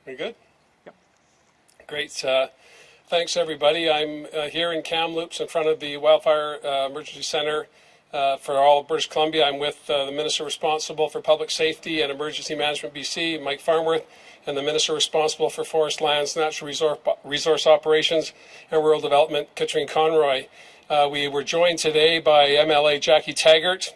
We good? Yep. Great. Thanks, everybody. I'm here in Kamloops in front of the Wildfire Emergency Center for all of British Columbia. I'm with the Minister responsible for Public Safety and Emergency Management BC, Mike Farnworth, and the Minister responsible for Forest Lands, Natural Resource Operations and Rural Development, Katrine Conroy. We were joined today by MLA Jackie Taggart,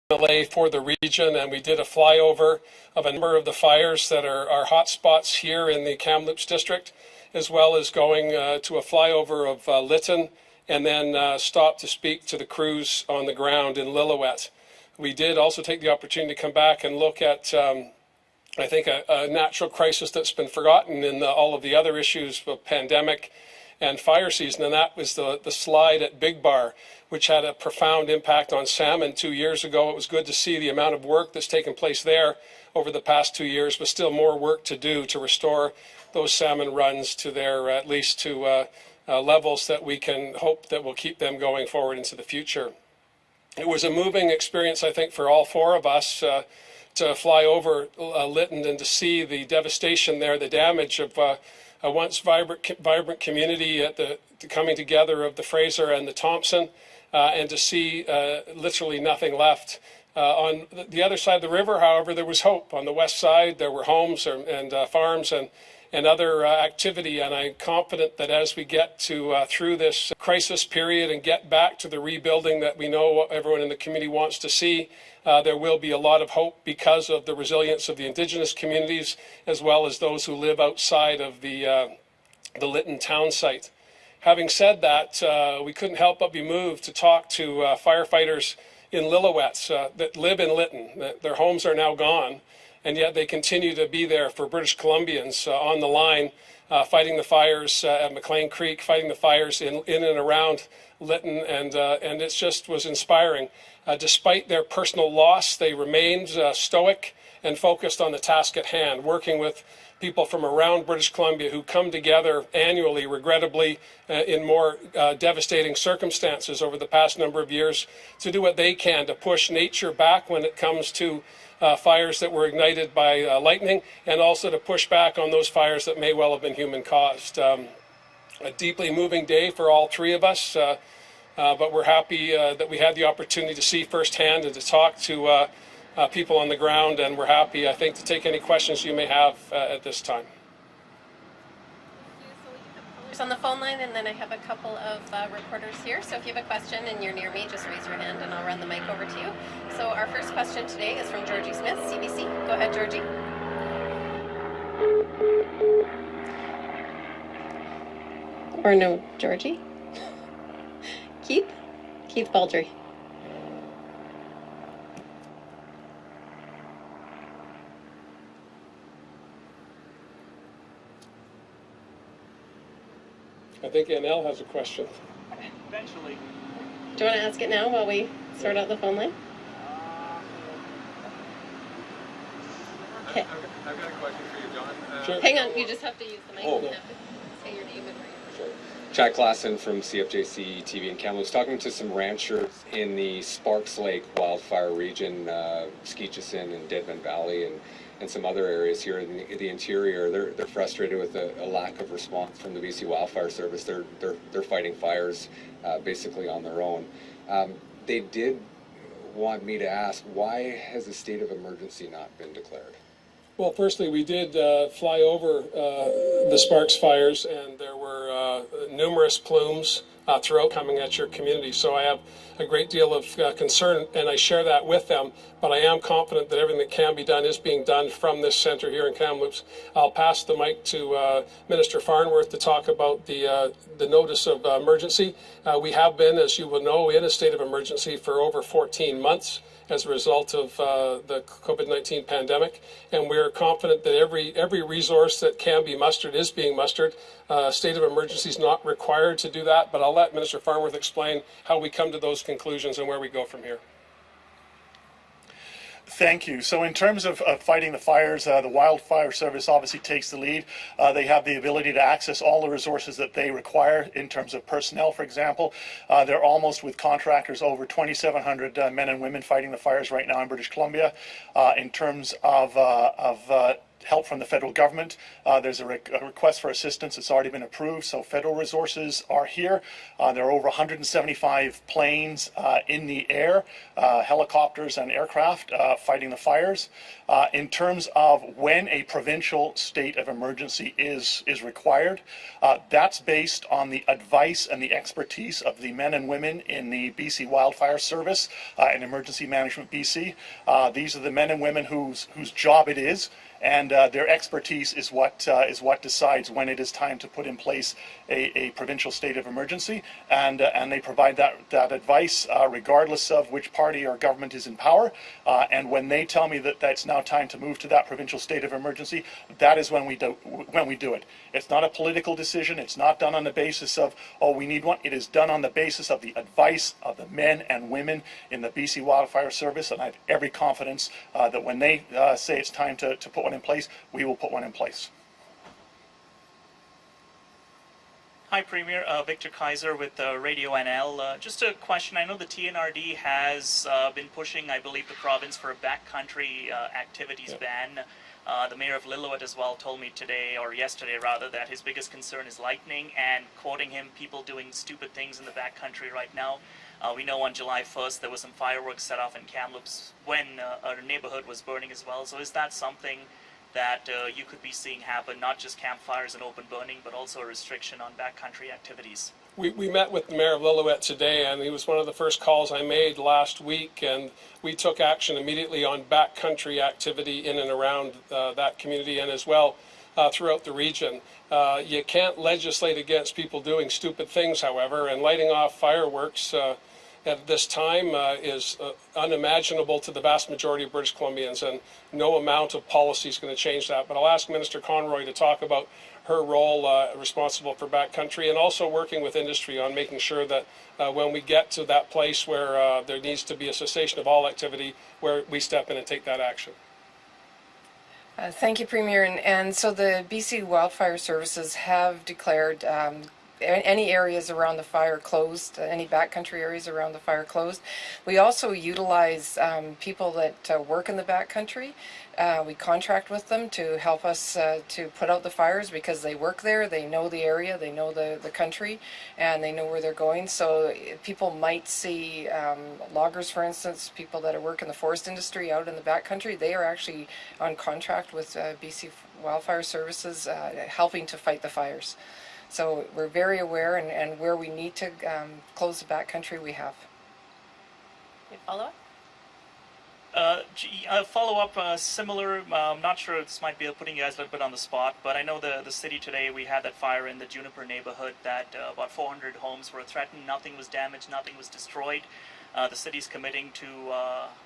MLA for the region, and we did a flyover of a number of the fires that are hot spots here in the Kamloops district, as well as going to a flyover of Lytton, and then stop to speak to the crews on the ground in Lillooet. We did also take the opportunity to come back and look at, I think, a natural crisis that's been forgotten in all of the other issues of pandemic and fire season, and that was the slide at Big Bar, which had a profound impact on salmon 2 years ago. It was good to see the amount of work that's taken place there over the past 2 years, but still more work to do to restore those salmon runs to their, at least to levels that we can hope that will keep them going forward into the future. It was a moving experience, I think, for all four of us to fly over Lytton and to see the devastation there, the damage of a once vibrant community at the coming together of the Fraser and the Thompson, and to see literally nothing left. On the other side of the river, however, there was hope. On the west side, there were homes and farms and other activity, and I'm confident that as we get through this crisis period and get back to the rebuilding that we know everyone in the community wants to see, there will be a lot of hope because of the resilience of the Indigenous communities, as well as those who live outside of the Lytton town site. Having said that, we couldn't help but be moved to talk to firefighters in Lillooet that live in Lytton. Their homes are now gone, and yet they continue to be there for British Columbians on the line, fighting the fires at McLean Creek, fighting the fires in and around Lytton, and it just was inspiring. Despite their personal loss, they remained stoic and focused on the task at hand, working with people from around British Columbia who come together annually, regrettably, in more devastating circumstances over the past number of years, to do what they can to push nature back when it comes to fires that were ignited by lightning, and also to push back on those fires that may well have been human-caused. A deeply moving day for all three of us, but we're happy that we had the opportunity to see firsthand and to talk to people on the ground, and we're happy, I think, to take any questions you may have at this time. On the phone line, and then I have a couple of reporters here, so if you have a question and you're near me, just raise your hand and I'll run the mic over to you. So our first question today is from Georgie Smith, CBC. Go ahead, Georgie. Or no, Georgie? Keith Baldry. I think NL has a question. Eventually. Do you want to ask it now while we sort out the phone line? Okay. I've got a question for you, John. Sure. Hang on, you just have to use the mic. Oh. You have to say your name and where you're from. Chad Klassen from CFJC TV in Kamloops, talking to some ranchers in the Sparks Lake wildfire region, Skeetchison and Deadman Valley, and some other areas here in the interior. They're frustrated with a lack of response from the BC Wildfire Service. They're fighting fires basically on their own. They did want me to ask, why has a state of emergency not been declared? Well, firstly, we did fly over the Sparks fires, and there were numerous plumes throughout coming at your community. So I have a great deal of concern, and I share that with them. But I am confident that everything that can be done is being done from this centre here in Kamloops. I'll pass the mic to Minister Farnworth to talk about the notice of emergency. We have been, as you will know, in a state of emergency for over 14 months. As a result of the COVID-19 pandemic, and we're confident that every resource that can be mustered is being mustered. State of emergency is not required to do that, but I'll let Minister Farnworth explain how we come to those conclusions and where we go from here. Thank you. So in terms of fighting the fires, the Wildfire Service obviously takes the lead. They have the ability to access all the resources that they require in terms of personnel, for example. They're almost, with contractors, over 2,700 men and women fighting the fires right now in British Columbia. In terms of help from the federal government. There's a request for assistance. It's already been approved, so federal resources are here. There are over 175 planes in the air, helicopters and aircraft fighting the fires. In terms of when a provincial state of emergency is required, that's based on the advice and the expertise of the men and women in the BC Wildfire Service and Emergency Management BC. These are the men and women whose job it is, and their expertise is what decides when it is time to put in place a provincial state of emergency, and they provide that advice regardless of which party or government is in power. And when they tell me that it's now time to move to that provincial state of emergency, that is when we do it. It's not a political decision. It's not done on the basis of, oh, we need one. It is done on the basis of the advice of the men and women in the BC Wildfire Service, and I have every confidence that when they say it's time to put one in place, we will put one in place. Hi, Premier. Victor Kaiser with Radio NL. Just a question. I know the TNRD has been pushing, I believe, the province for a backcountry activities ban. The mayor of Lillooet as well told me today, or yesterday rather, that his biggest concern is lightning, and quoting him, people doing stupid things in the backcountry right now. We know on July 1st there was some fireworks set off in Kamloops when a neighborhood was burning as well. So is that something that you could be seeing happen, not just campfires and open burning, but also a restriction on backcountry activities? We met with the mayor of Lillooet today, and he was one of the first calls I made last week, and we took action immediately on backcountry activity in and around that community, and as well throughout the region. You can't legislate against people doing stupid things, however, and lighting off fireworks at this time is unimaginable to the vast majority of British Columbians, and no amount of policy is going to change that. But I'll ask Minister Conroy to talk about her role responsible for backcountry, and also working with industry on making sure that when we get to that place where there needs to be a cessation of all activity, where we step in and take that action. Thank you, Premier. And so the BC Wildfire Services have declared any areas around the fire closed, any backcountry areas around the fire closed. We also utilize people that work in the backcountry. We contract with them to help us to put out the fires because they work there, they know the area, they know the country, and they know where they're going. So people might see loggers, for instance, people that work in the forest industry out in the backcountry. They are actually on contract with BC Wildfire Services helping to fight the fires. So we're very aware, and where we need to close the backcountry, we have. Any follow-up? Follow-up, similar. I'm not sure, this might be putting you guys a little bit on the spot, but I know the city today, we had that fire in the Juniper neighborhood that about 400 homes were threatened. Nothing was damaged, nothing was destroyed. The city's committing to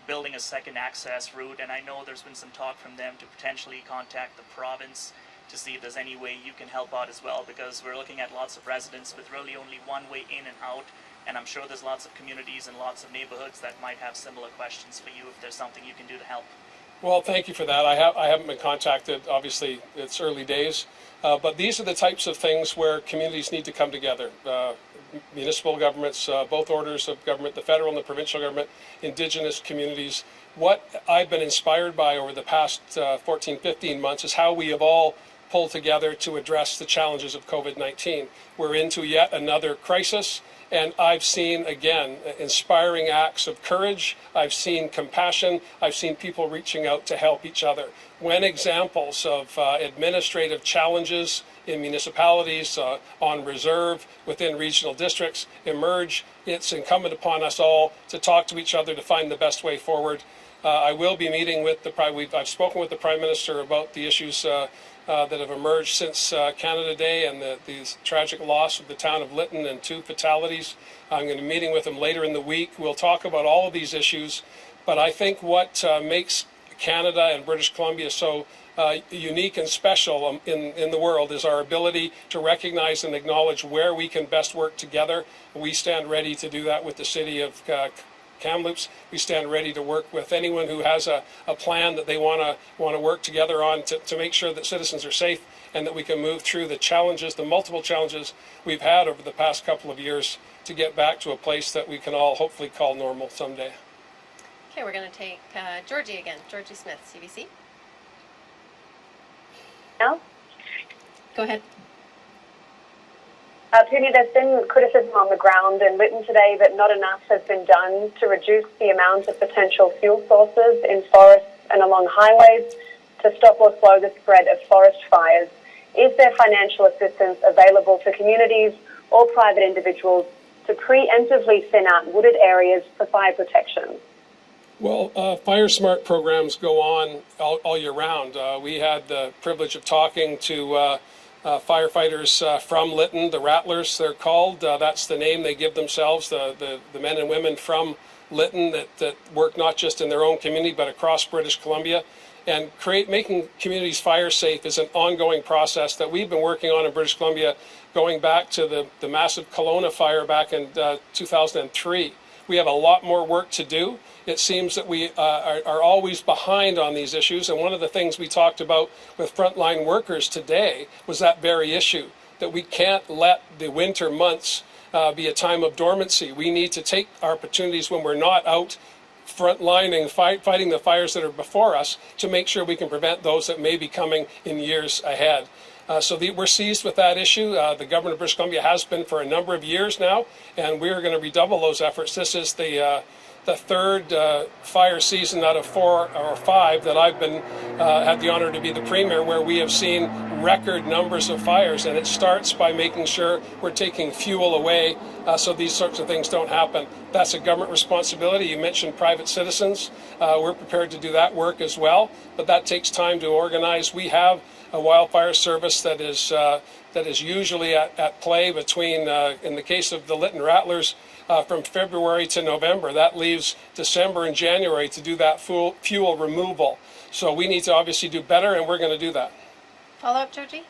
building a second access route, and I know there's been some talk from them to potentially contact the province to see if there's any way you can help out as well, because we're looking at lots of residents with really only one way in and out, and I'm sure there's lots of communities and lots of neighborhoods that might have similar questions for you if there's something you can do to help. Well, thank you for that. I haven't been contacted. Obviously, it's early days, but these are the types of things where communities need to come together. Municipal governments, both orders of government, the federal and the provincial government, Indigenous communities. What I've been inspired by over the past 14, 15 months is how we have all pull together to address the challenges of COVID-19. We're into yet another crisis, and I've seen, again, inspiring acts of courage. I've seen compassion. I've seen people reaching out to help each other. When examples of administrative challenges in municipalities, on reserve, within regional districts emerge, it's incumbent upon us all to talk to each other to find the best way forward. I will be meeting with I've spoken with the Prime Minister about the issues that have emerged since Canada Day and the tragic loss of the town of Lytton and 2 fatalities. I'm going to be meeting with him later in the week. We'll talk about all of these issues, but I think what makes Canada and British Columbia so unique and special in the world is our ability to recognize and acknowledge where we can best work together. We stand ready to do that with the city of Kamloops. We stand ready to work with anyone who has a plan that they want to work together on to make sure that citizens are safe and that we can move through the challenges, the multiple challenges we've had over the past couple of years to get back to a place that we can all hopefully call normal someday. Okay, we're going to take Georgie again. Georgie Smith, CBC. now. Go ahead. Premier, there's been criticism on the ground in Lytton today that not enough has been done to reduce the amount of potential fuel sources in forests and along highways to stop or slow the spread of forest fires. Is there financial assistance available to communities or private individuals to preemptively thin out wooded areas for fire protection? Well, Fire Smart programs go on all year round. We had the privilege of talking to firefighters from Lytton, the Rattlers they're called. That's the name they give themselves, the men and women from Lytton that work not just in their own community but across British Columbia. And making communities fire safe is an ongoing process that we've been working on in British Columbia going back to the massive Kelowna fire back in 2003. We have a lot more work to do. It seems that we are always behind on these issues, and one of the things we talked about with frontline workers today was that very issue, that we can't let the winter months be a time of dormancy. We need to take our opportunities when we're not out frontlining, fighting the fires that are before us to make sure we can prevent those that may be coming in years ahead. We're seized with that issue. The government of British Columbia has been for a number of years now, and we're going to redouble those efforts. This is the third fire season out of 4 or 5 that I've been had the honor to be the premier, where we have seen record numbers of fires, and it starts by making sure we're taking fuel away so these sorts of things don't happen. That's a government responsibility. You mentioned private citizens. We're prepared to do that work as well, but that takes time to organize. We have a wildfire service that is usually at play between, in the case of the Lytton Rattlers, from February to November. That leaves December and January to do that fuel removal. So we need to obviously do better, and we're going to do that. Follow-up, Georgie?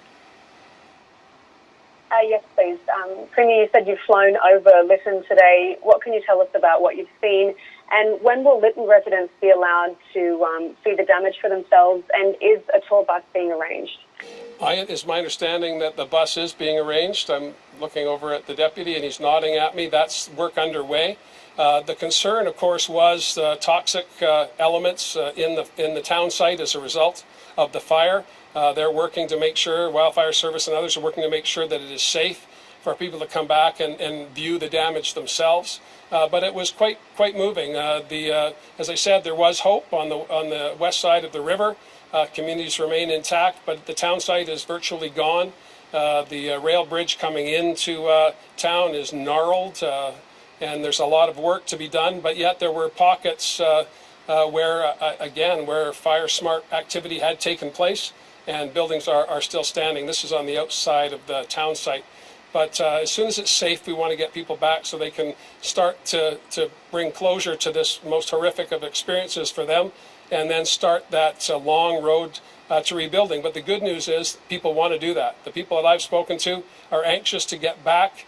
Yes, please. Premier, you said you've flown over Lytton today. What can you tell us about what you've seen? And when will Lytton residents be allowed to see the damage for themselves? And is a tour bus being arranged? It's my understanding that the bus is being arranged. I'm looking over at the deputy, and he's nodding at me. That's work underway. The concern, of course, was toxic elements in the town site as a result of the fire. They're working to make sure, Wildfire Service and others are working to make sure that it is safe for people to come back and view the damage themselves. But it was quite moving. As I said, there was hope on the west side of the river. Communities remain intact, but the town site is virtually gone. The rail bridge coming into town is gnarled, and there's a lot of work to be done. But yet there were pockets where fire smart activity had taken place, and buildings are still standing. This is on the outside of the town site. But as soon as it's safe, we want to get people back so they can start to bring closure to this most horrific of experiences for them, and then start that long road to rebuilding. But the good news is people want to do that. The people that I've spoken to are anxious to get back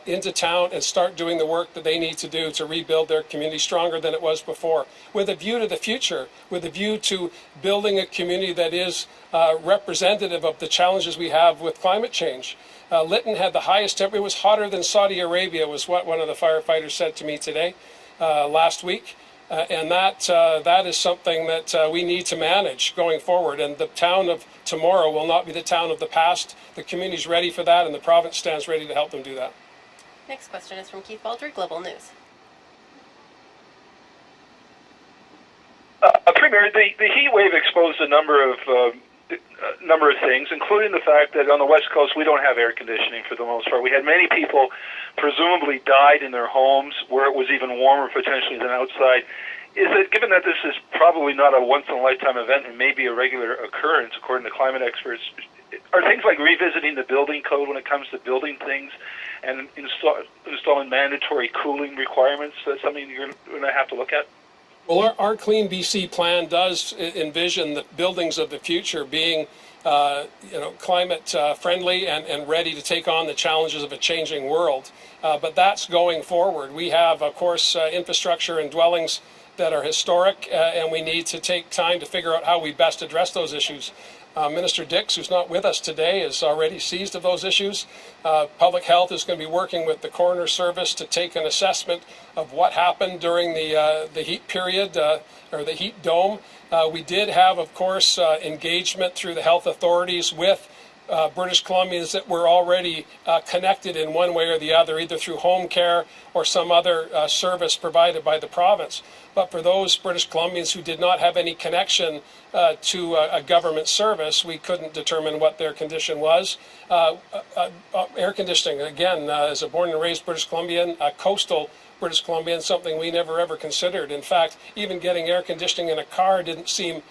into town and start doing the work that they need to do to rebuild their community stronger than it was before, with a view to the future, with a view to building a community that is representative of the challenges we have with climate change. Lytton had the highest temperature. It was hotter than Saudi Arabia, was what one of the firefighters said to me today, last week. And that is something that we need to manage going forward. And the town of tomorrow will not be the town of the past. The community's ready for that, and the province stands ready to help them do that. Next question is from Keith Baldry, Global News. Premier, the heat wave exposed a number of things, including the fact that on the West Coast we don't have air conditioning for the most part. We had many people presumably died in their homes where it was even warmer potentially than outside. Is it, given that this is probably not a once-in-a-lifetime event and maybe a regular occurrence, according to climate experts, are things like revisiting the building code when it comes to building things and installing mandatory cooling requirements something you're going to have to look at? Well, our Clean BC plan does envision the buildings of the future being climate friendly and ready to take on the challenges of a changing world. But that's going forward. We have, of course, infrastructure and dwellings that are historic, and we need to take time to figure out how we best address those issues. Minister Dix, who's not with us today, is already seized of those issues. Public Health is going to be working with the Coroner Service to take an assessment of what happened during the heat period, or the heat dome. We did have, of course, engagement through the health authorities with British Columbians that were already connected in one way or the other, either through home care or some other service provided by the province. But for those British Columbians who did not have any connection to a government service, we couldn't determine what their condition was. Air conditioning, again, as a born and raised British Columbian, a coastal British Columbian, something we never ever considered. In fact, even getting air conditioning in a car didn't seem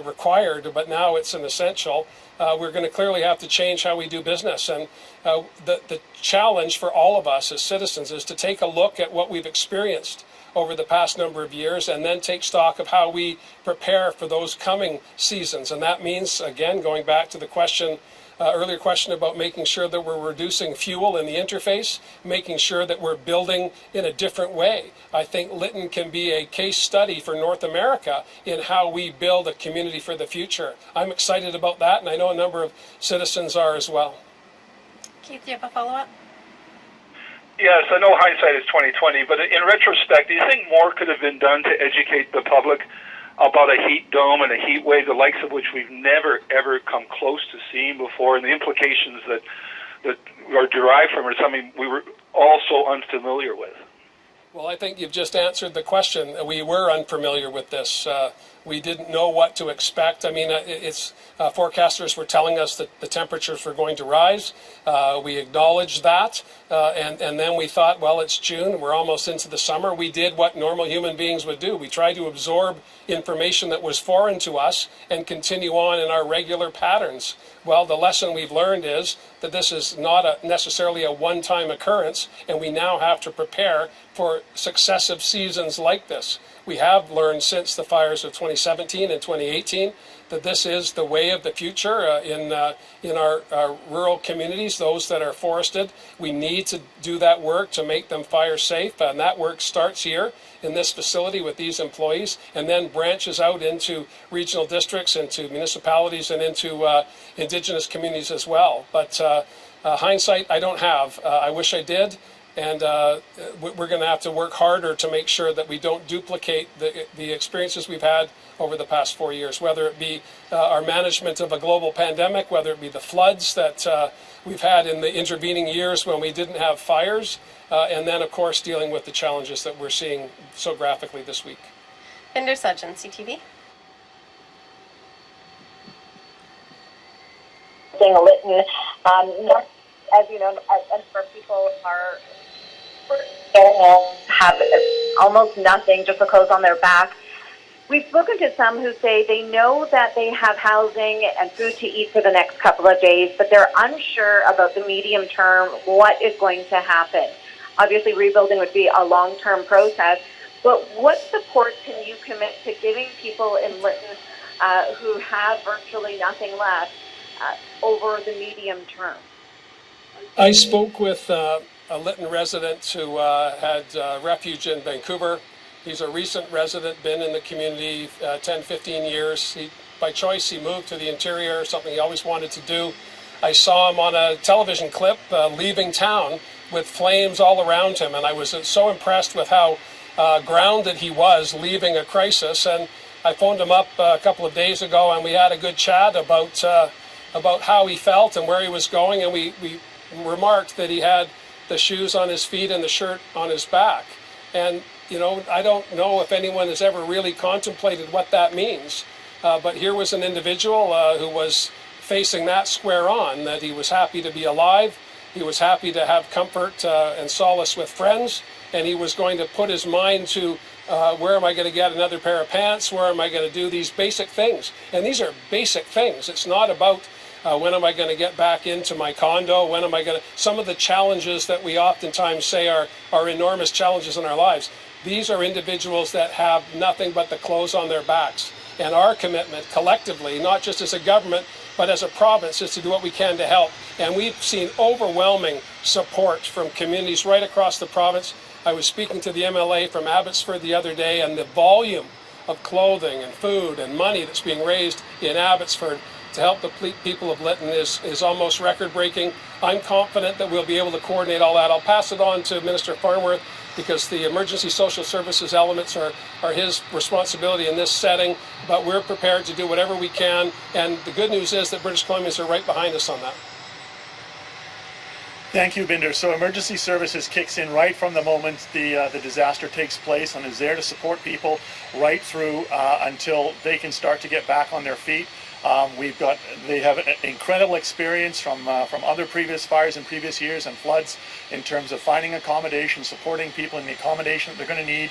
required, but now it's an essential. We're going to clearly have to change how we do business. And the challenge for all of us as citizens is to take a look at what we've experienced over the past number of years and then take stock of how we prepare for those coming seasons. And that means, again, going back to the question, earlier question about making sure that we're reducing fuel in the interface, making sure that we're building in a different way. I think Lytton can be a case study for North America in how we build a community for the future. I'm excited about that, and I know a number of citizens are as well. Keith, do you have a follow-up? Yes, I know hindsight is 20/20, but in retrospect, do you think more could have been done to educate the public about a heat dome and a heat wave, the likes of which we've never, ever come close to seeing before, and the implications that are derived from it, something we were all so unfamiliar with? Well, I think you've just answered the question. We were unfamiliar with this. We didn't know what to expect. I mean, forecasters were telling us that the temperatures were going to rise. We acknowledged that, and then we thought, well, it's June, we're almost into the summer. We did what normal human beings would do. We tried to absorb information that was foreign to us and continue on in our regular patterns. Well, the lesson we've learned is that this is not necessarily a one-time occurrence, and we now have to prepare for successive seasons like this. We have learned since the fires of 2017 and 2018 that this is the way of the future in our rural communities, those that are forested. We need to do that work to make them fire safe, and that work starts here in this facility with these employees and then branches out into regional districts, into municipalities, and into Indigenous communities as well. But hindsight, I don't have. I wish I did. And we're going to have to work harder to make sure that we don't duplicate the experiences we've had over the past 4 years, whether it be our management of a global pandemic, whether it be the floods that we've had in the intervening years when we didn't have fires, and then, of course, dealing with the challenges that we're seeing so graphically this week. Vinder Sajjan, CTV. Lytton, as you know, a number of people are have almost nothing, just the clothes on their back. We've spoken to some who say they know that they have housing and food to eat for the next couple of days, but they're unsure about the medium term, what is going to happen. Obviously, rebuilding would be a long-term process, but what support can you commit to giving people in Lytton who have virtually nothing left over the medium term? I spoke with a Lytton resident who had refuge in Vancouver. He's a recent resident, been in the community 10, 15 years. By choice, he moved to the interior, something he always wanted to do. I saw him on a television clip leaving town with flames all around him, and I was so impressed with how grounded he was leaving a crisis. And I phoned him up a couple of days ago, and we had a good chat about how he felt and where he was going, and we remarked that he had the shoes on his feet and the shirt on his back. And, you know, I don't know if anyone has ever really contemplated what that means. But here was an individual who was facing that square on, that he was happy to be alive, he was happy to have comfort and solace with friends, and he was going to put his mind to where am I going to get another pair of pants, where am I going to do these basic things. And these are basic things. It's not about when am I going to get back into my condo? When am I going to... Some of the challenges that we oftentimes say are enormous challenges in our lives. These are individuals that have nothing but the clothes on their backs. And our commitment collectively, not just as a government, but as a province, is to do what we can to help. And we've seen overwhelming support from communities right across the province. I was speaking to the MLA from Abbotsford the other day, and the volume of clothing and food and money that's being raised in Abbotsford to help the people of Lytton is almost record-breaking. I'm confident that we'll be able to coordinate all that. I'll pass it on to Minister Farnworth because the emergency social services elements are his responsibility in this setting, but we're prepared to do whatever we can, and the good news is that British Columbians are right behind us on that. Thank you, Binder. So emergency services kicks in right from the moment the disaster takes place and is there to support people right through until they can start to get back on their feet. They have an incredible experience from other previous fires in previous years and floods in terms of finding accommodation, supporting people in the accommodation that they're going to need,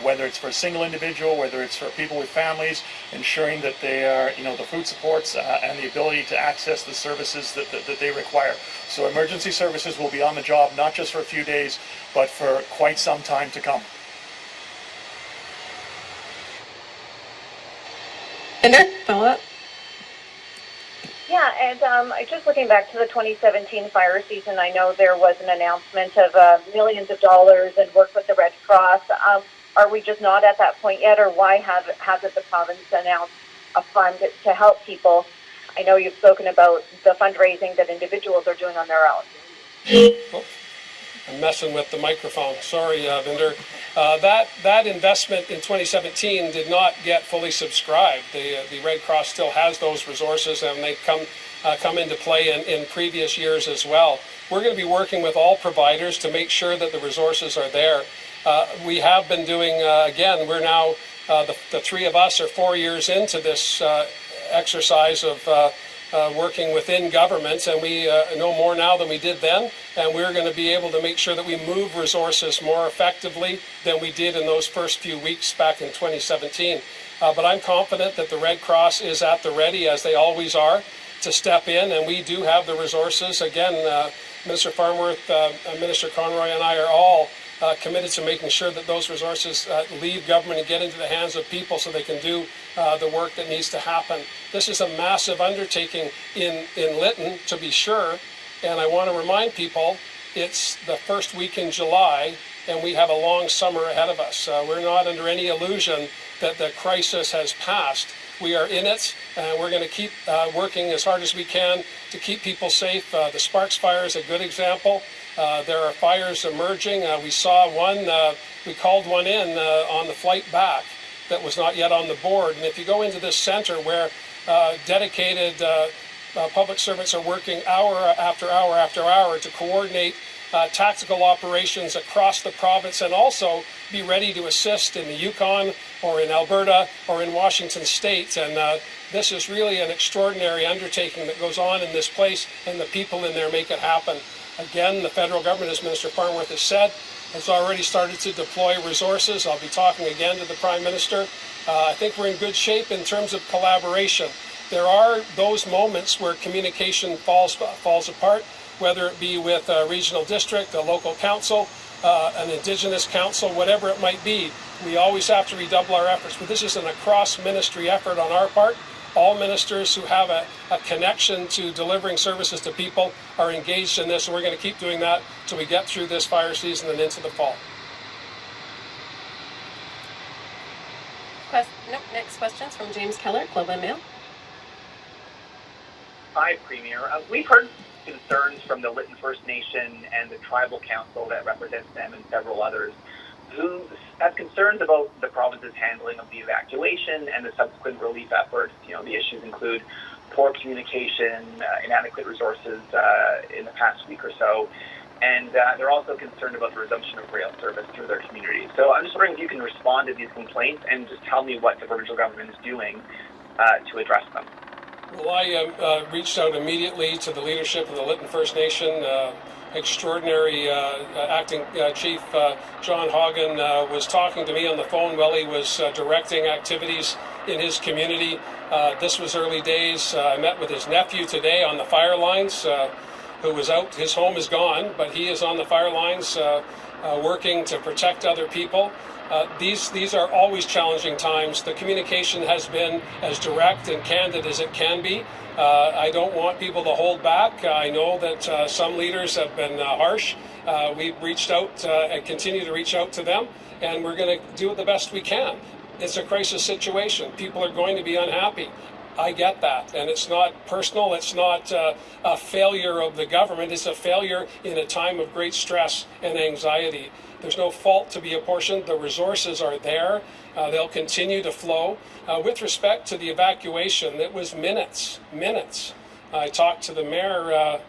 whether it's for a single individual, whether it's for people with families, ensuring that they are, the food supports and the ability to access the services that they require. So emergency services will be on the job not just for a few days, but for quite some time to come. Binder, follow up. Yeah, and just looking back to the 2017 fire season, I know there was an announcement of millions of dollars and work with the Red Cross. Are we just not at that point yet, or why hasn't the province announced a fund to help people? I know you've spoken about the fundraising that individuals are doing on their own. Oh, I'm messing with the microphone. Sorry, Vinder. That investment in 2017 did not get fully subscribed. The Red Cross still has those resources, and they come into play in previous years as well. We're going to be working with all providers to make sure that the resources are there. We have been doing, again, we're now, the three of us are 4 years into this exercise of working within governments, and we know more now than we did then, and we're going to be able to make sure that we move resources more effectively than we did in those first few weeks back in 2017. But I'm confident that the Red Cross is at the ready, as they always are, to step in, and we do have the resources. Again, Minister Farnworth, Minister Conroy, and I are all committed to making sure that those resources leave government and get into the hands of people so they can do the work that needs to happen. This is a massive undertaking in Lytton, to be sure, and I want to remind people it's the first week in July and we have a long summer ahead of us. We're not under any illusion that the crisis has passed. We are in it, and we're going to keep working as hard as we can to keep people safe. The Sparks fire is a good example. There are fires emerging. We saw one, we called one in on the flight back that was not yet on the board. And if you go into this center where dedicated public servants are working hour after hour after hour to coordinate tactical operations across the province and also be ready to assist in the Yukon or in Alberta or in Washington State. And this is really an extraordinary undertaking that goes on in this place, and the people in there make it happen. Again, the federal government, as Minister Farnworth has said, has already started to deploy resources. I'll be talking again to the Prime Minister. I think we're in good shape in terms of collaboration. There are those moments where communication falls apart, whether it be with a regional district, a local council, an Indigenous council, whatever it might be. We always have to redouble our efforts, but this is an across-ministry effort on our part. All ministers who have a connection to delivering services to people are engaged in this, and we're going to keep doing that till we get through this fire season and into the fall. Next question's from James Keller, Globe and Mail. Hi, Premier. We've heard concerns from the Lytton First Nation and the Tribal Council that represents them and several others who have concerns about the province's handling of the evacuation and the subsequent relief efforts. The issues include poor communication, inadequate resources in the past week or so, and they're also concerned about the resumption of rail service through their communities. So I'm just wondering if you can respond to these complaints and just tell me what the provincial government is doing to address them. Well, I reached out immediately to the leadership of the Lytton First Nation. Extraordinary Acting Chief John Horgan was talking to me on the phone while he was directing activities in his community. This was early days. I met with his nephew today on the fire lines, who was out. His home is gone, but he is on the fire lines working to protect other people. These are always challenging times. The communication has been as direct and candid as it can be. I don't want people to hold back. I know that some leaders have been harsh. We've reached out and continue to reach out to them, and we're going to do it the best we can. It's a crisis situation. People are going to be unhappy. I get that, and it's not personal. It's not a failure of the government. It's a failure in a time of great stress and anxiety. There's no fault to be apportioned. The resources are there. They'll continue to flow. With respect to the evacuation, it was minutes. I talked to the mayor,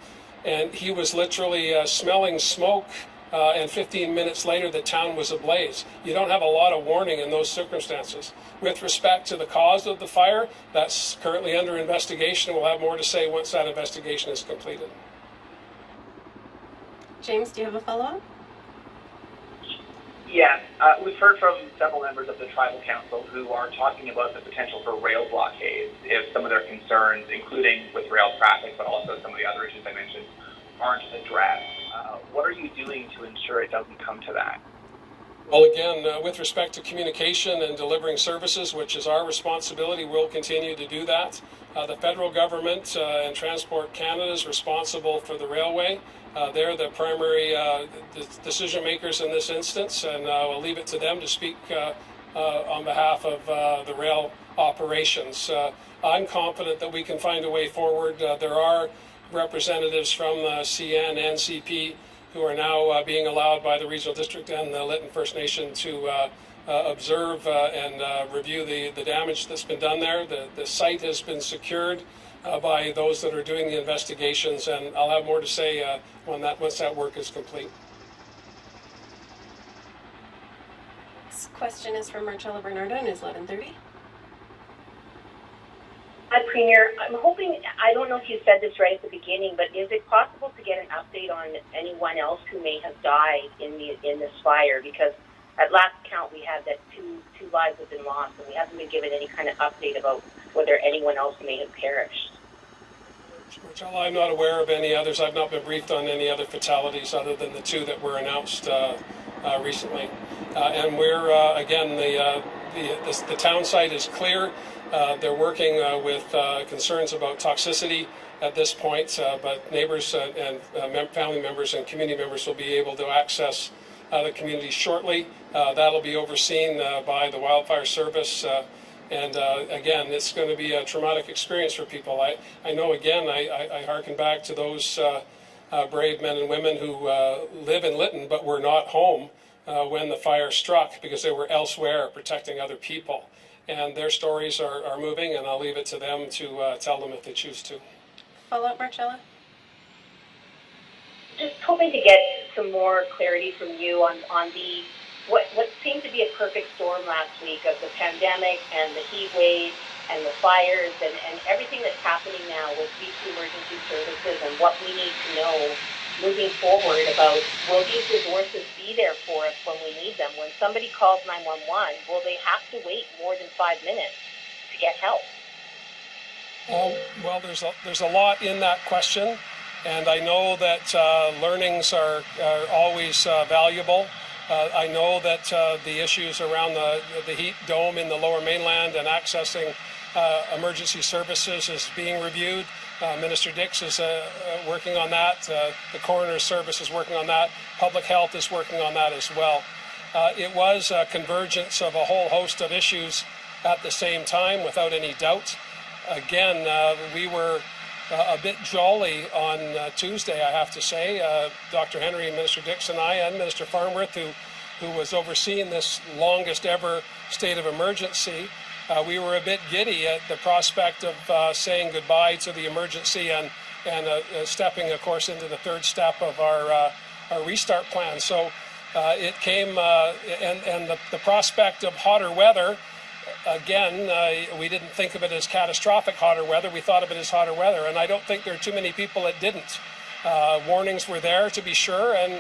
and he was literally smelling smoke, and 15 minutes later the town was ablaze. You don't have a lot of warning in those circumstances. With respect to the cause of the fire, that's currently under investigation. We'll have more to say once that investigation is completed. James, do you have a follow-up? Yes, we've heard from several members of the Tribal Council who are talking about the potential for rail blockades if some of their concerns, including with rail traffic, but also some of the other issues I mentioned, aren't addressed. What are you doing to ensure it doesn't come to that? Well, again, with respect to communication and delivering services, which is our responsibility, we'll continue to do that. The federal government and Transport Canada is responsible for the railway. They're the primary decision makers in this instance, and we'll leave it to them to speak on behalf of the rail operations. I'm confident that we can find a way forward. There are representatives from CN and CP who are now being allowed by the Regional District and the Lytton First Nation to observe and review the damage that's been done there. The site has been secured by those that are doing the investigations, and I'll have more to say once that work is complete. This question is from Marcella Bernardo, News 1130. Hi, Premier. I'm hoping, I don't know if you said this right at the beginning, but is it possible to get an update on anyone else who may have died in this fire? Because at last count, we had that two lives have been lost, and we haven't been given any kind of update about whether anyone else may have perished. Marcella, I'm not aware of any others. I've not been briefed on any other fatalities other than the two that were announced recently. And we're, again, the town site is clear. They're working with concerns about toxicity at this point, but neighbors and family members and community members will be able to access the community shortly. That'll be overseen by the Wildfire Service. And again, it's going to be a traumatic experience for people. I know, again, I hearken back to those brave men and women who live in Lytton but were not home when the fire struck because they were elsewhere protecting other people. And their stories are moving, and I'll leave it to them to tell them if they choose to. Follow-up, Marcella? Just hoping to get some more clarity from you on what seemed to be a perfect storm last week of the pandemic and the heat wave and the fires and everything that's happening now with BC Emergency Services and what we need to know moving forward about, will these resources be there for us when we need them? When somebody calls 911, will they have to wait more than 5 minutes to get help? Well, there's a lot in that question, and I know that learnings are always valuable. I know that the issues around the heat dome in the Lower Mainland and accessing emergency services is being reviewed. Minister Dix is working on that. The Coroner's Service is working on that. Public Health is working on that as well. It was a convergence of a whole host of issues at the same time, without any doubt. Again, we were a bit jolly on Tuesday, I have to say. Dr. Henry, Minister Dix, and I, and Minister Farnworth, who was overseeing this longest ever state of emergency, we were a bit giddy at the prospect of saying goodbye to the emergency and stepping, of course, into the third step of our restart plan. So it came, and the prospect of hotter weather. Again, we didn't think of it as catastrophic hotter weather. We thought of it as hotter weather, and I don't think there are too many people that didn't. Warnings were there, to be sure, and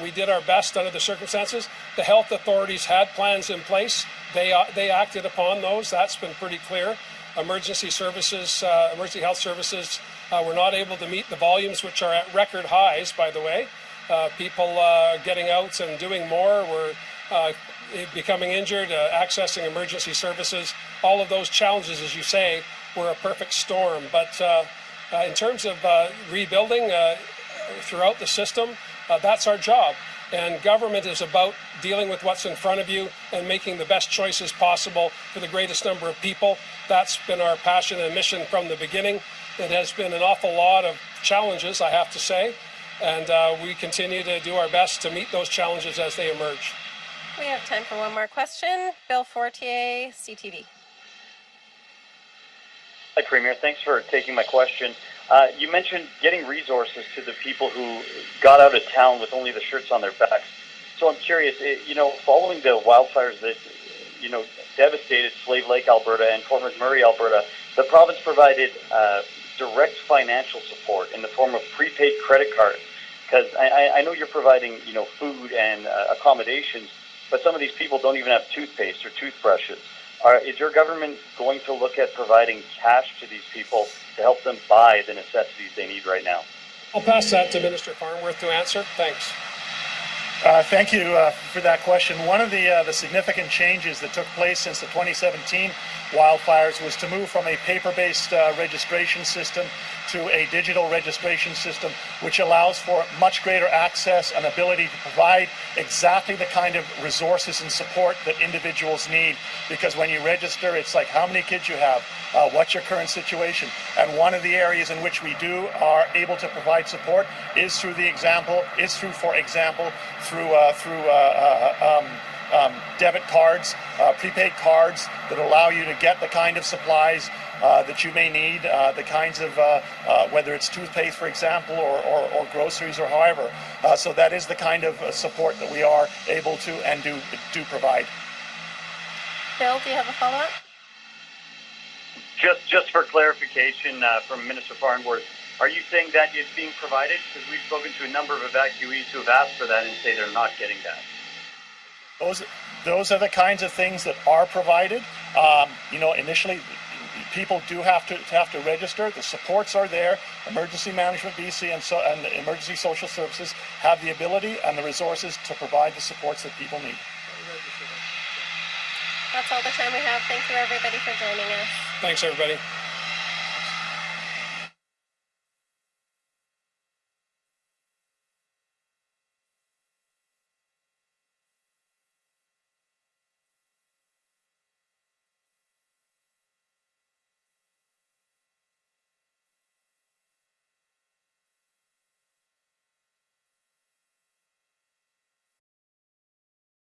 we did our best under the circumstances. The health authorities had plans in place. They acted upon those. That's been pretty clear. Emergency services, emergency health services were not able to meet the volumes, which are at record highs, by the way. People getting out and doing more were becoming injured, accessing emergency services. All of those challenges, as you say, were a perfect storm. But in terms of rebuilding throughout the system, that's our job. And government is about dealing with what's in front of you and making the best choices possible for the greatest number of people. That's been our passion and mission from the beginning. It has been an awful lot of challenges, I have to say, and we continue to do our best to meet those challenges as they emerge. We have time for one more question. Bill Fortier, CTV. Hi, Premier. Thanks for taking my question. You mentioned getting resources to the people who got out of town with only the shirts on their backs. So I'm curious, following the wildfires that, devastated Slave Lake, Alberta and Fort McMurray, Alberta, the province provided direct financial support in the form of prepaid credit cards. Because I know you're providing, food and accommodations, but some of these people don't even have toothpaste or toothbrushes. Is your government going to look at providing cash to these people to help them buy the necessities they need right now? I'll pass that to Minister Farnworth to answer. Thanks. Thank you for that question. One of the significant changes that took place since the 2017 wildfires was to move from a paper-based registration system to a digital registration system, which allows for much greater access and ability to provide exactly the kind of resources and support that individuals need. Because when you register, it's like how many kids you have, what's your current situation. And one of the areas in which we are able to provide support is through debit cards, prepaid cards that allow you to get the kind of supplies that you may need, the kinds of, whether it's toothpaste, for example, or groceries or however. So that is the kind of support that we are able to and do provide. Bill, do you have a follow-up? Just for clarification from Minister Farnworth, are you saying that it's being provided? Because we've spoken to a number of evacuees who have asked for that and say they're not getting that. Those are the kinds of things that are provided. Initially, people do have to register. The supports are there. Emergency Management BC and the Emergency Social Services have the ability and the resources to provide the supports that people need. That's all the time we have. Thank you, everybody, for joining us. Thanks, everybody.